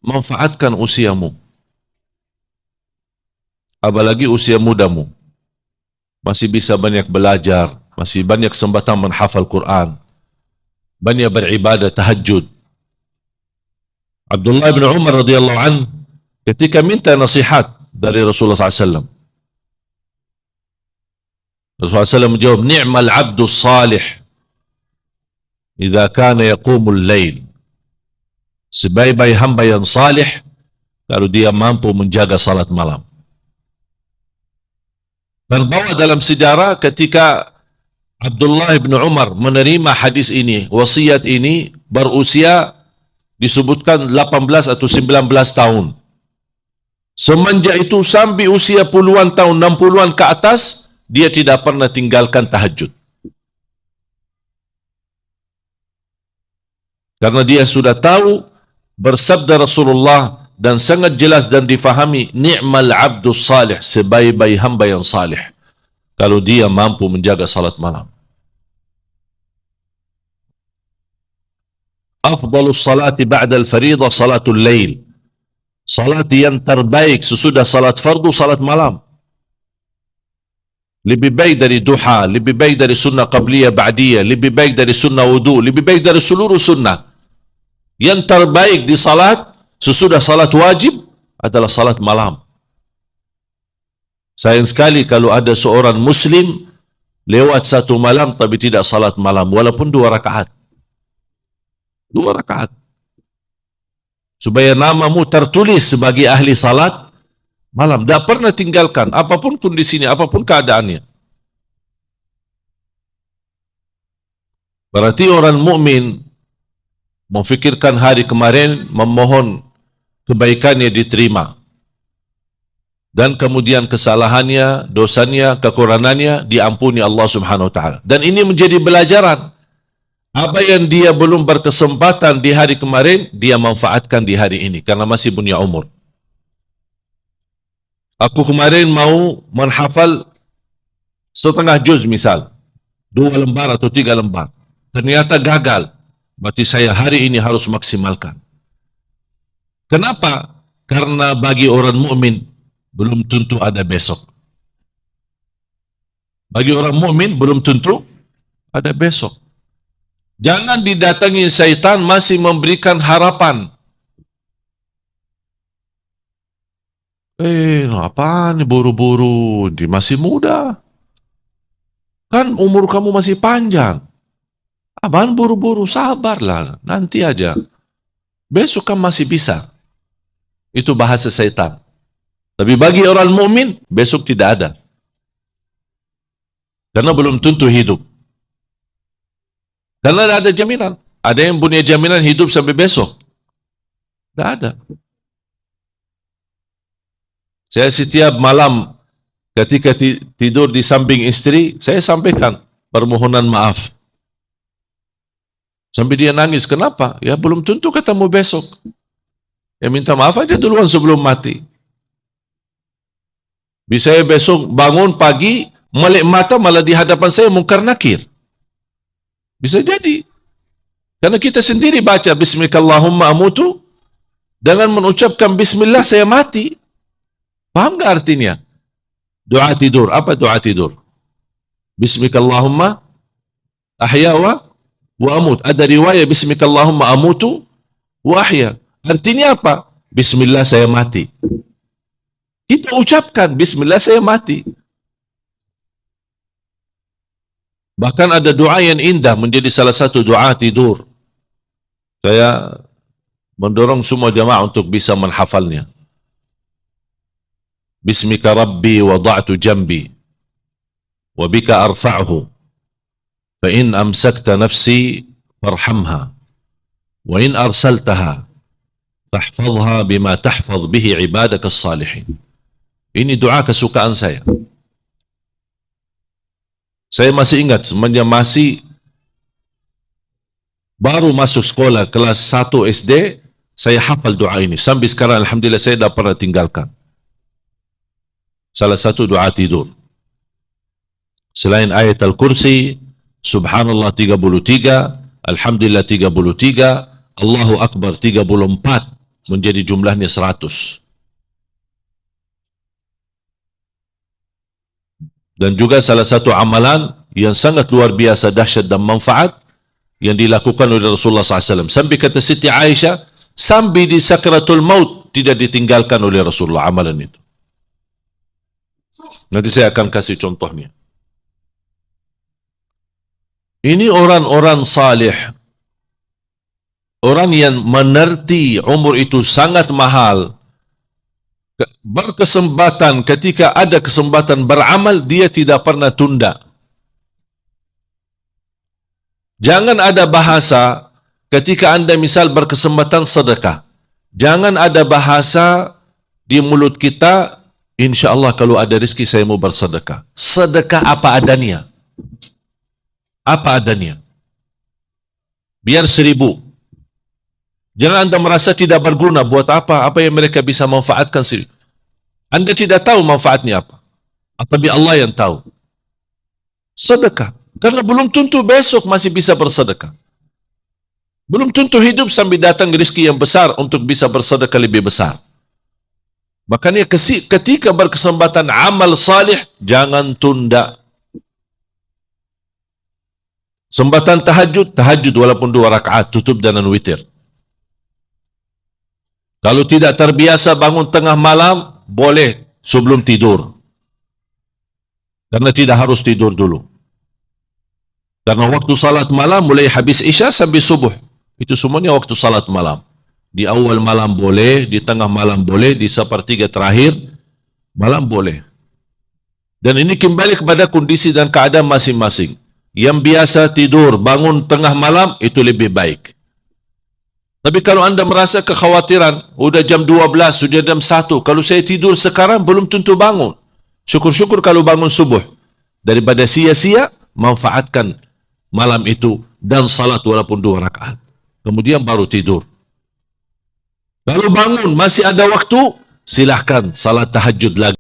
Manfaatkan usiamu, apalagi usia mudamu. Masih bisa banyak belajar, masih banyak kesempatan menghafal Quran, banyak beribadah tahajud. Abdullah bin Umar radhiyallahu an ketika minta nasihat dari Rasulullah SAW, Rasulullah SAW menjawab, "Ni'mal abdu salih idza kana yaqumul lail." Sebaik-baik hamba yang salih kalau dia mampu menjaga salat malam. Dan bawa dalam sejarah ketika Abdullah bin Umar menerima hadis ini, wasiat ini, berusia disebutkan 18 atau 19 tahun. Semenjak itu sampai usia puluhan tahun, 60-an ke atas, dia tidak pernah tinggalkan tahajud. Karena dia sudah tahu bersabda Rasulullah dan sangat jelas dan difahami, ni'mal abdus salih, sebaik-baik hamba yang salih kalau dia mampu menjaga salat malam. Afdalus salati ba'dal faridah salatul lail. Salat yang terbaik sesudah salat fardu salat malam. Lebih baik dari duha, lebih baik dari sunnah qabliyah ba'diyah, lebih baik dari sunnah wudu, lebih baik dari seluruh sunnah. Yang terbaik di salat sesudah salat wajib adalah salat malam. Sayang sekali kalau ada seorang muslim lewat satu malam tapi tidak salat malam, walaupun 2 rakaat. 2 rakaat. Supaya namamu tertulis sebagai ahli salat malam. Tak pernah tinggalkan, apapun kondisinya, apapun keadaannya. Berarti orang mukmin memfikirkan hari kemarin, memohon kebaikannya diterima. Dan kemudian kesalahannya, dosanya, kekurangannya diampuni Allah Subhanahu wa taala. Dan ini menjadi pelajaran. Apa yang dia belum berkesempatan di hari kemarin, dia manfaatkan di hari ini karena masih punya umur. Aku kemarin mau menghafal setengah juz misal, 2 lembar atau 3 lembar. Ternyata gagal. Berarti saya hari ini harus maksimalkan. Kenapa? Karena bagi orang mukmin belum tentu ada besok. Bagi orang mukmin belum tentu ada besok. Jangan didatangi syaitan masih memberikan harapan. Apaan nih buru-buru? Dia masih muda. Kan umur kamu masih panjang. Apaan buru-buru? Sabarlah, nanti aja. Besok kan masih bisa. Itu bahasa syaitan. Tapi bagi orang mukmin besok tidak ada. Karena belum tentu hidup. Karena tidak ada jaminan. Ada yang punya jaminan hidup sampai besok? Tidak ada. Saya setiap malam ketika tidur di samping istri, saya sampaikan permohonan maaf. Sampai dia nangis. Kenapa? Ya belum tentu ketemu besok. Ya minta maaf aja duluan sebelum mati. Bisa ya besok bangun pagi, melek mata malah di hadapan saya mungkar nakir. Bisa jadi. Karena kita sendiri baca Bismillahirrahmanirrahim amutu, dengan mengucapkan Bismillah saya mati. Paham tak artinya? Doa tidur. Apa doa tidur? Bismillahirrahmanirrahim ahya wa amut. Ada riwayat Bismillahirrahmanirrahim amutu wa ahya. Artinya apa? Bismillah saya mati. Kita ucapkan Bismillah saya mati. Bahkan ada doa yang indah menjadi salah satu doa tidur. Saya mendorong semua jamaah untuk bisa menghafalnya. Bismika Rabbi wada'tu jambi wa bika arfa'hu fa in amsakta nafsi farhamha wa in arsaltaha fahfadha bima tahfadh bihi ibadaka as-salihin. Ini doa kesukaan saya. Saya masih ingat semenjak masih baru masuk sekolah kelas 1 SD, saya hafal doa ini. Sampai sekarang alhamdulillah saya tidak pernah tinggalkan. Salah satu doa tidur. Selain ayat Al-Kursi, Subhanallah 33, Alhamdulillah 33, Allahu Akbar 34 menjadi jumlahnya 100. Dan juga salah satu amalan yang sangat luar biasa dahsyat dan manfaat yang dilakukan oleh Rasulullah SAW. Sampai kata Siti Aisyah, sampai di sakratul maut tidak ditinggalkan oleh Rasulullah amalan itu. Nanti saya akan kasih contohnya. Ini orang-orang salih, orang yang menerti umur itu sangat mahal, berkesempatan ketika ada kesempatan beramal, dia tidak pernah tunda. Jangan ada bahasa ketika anda misal berkesempatan sedekah. Jangan ada bahasa di mulut kita, insya Allah kalau ada rezeki saya mau bersedekah. Sedekah apa adanya. Apa adanya. Biar 1000. Jangan anda merasa tidak berguna, buat apa? Apa yang mereka bisa manfaatkan sendiri? Anda tidak tahu manfaatnya apa. Tapi Allah yang tahu. Sedekah. Karena belum tentu besok masih bisa bersedekah. Belum tentu hidup sampai datang rezeki yang besar untuk bisa bersedekah lebih besar. Makanya ketika berkesempatan amal salih, jangan tunda. Sempatan tahajud walaupun 2 rakaat, tutup dengan witir. Kalau tidak terbiasa bangun tengah malam, boleh sebelum tidur. Karena tidak harus tidur dulu. Karena waktu salat malam mulai habis isya sampai subuh. Itu semuanya waktu salat malam. Di awal malam boleh, di tengah malam boleh, di sepertiga terakhir malam boleh. Dan ini kembali kepada kondisi dan keadaan masing-masing. Yang biasa tidur, bangun tengah malam, itu lebih baik. Tapi kalau anda merasa kekhawatiran, sudah jam 12, sudah jam 1, kalau saya tidur sekarang belum tentu bangun. Syukur-syukur kalau bangun subuh. Daripada sia-sia, manfaatkan malam itu dan salat walaupun 2 rakaat. Kemudian baru tidur. Kalau bangun masih ada waktu, silahkan salat tahajud lagi.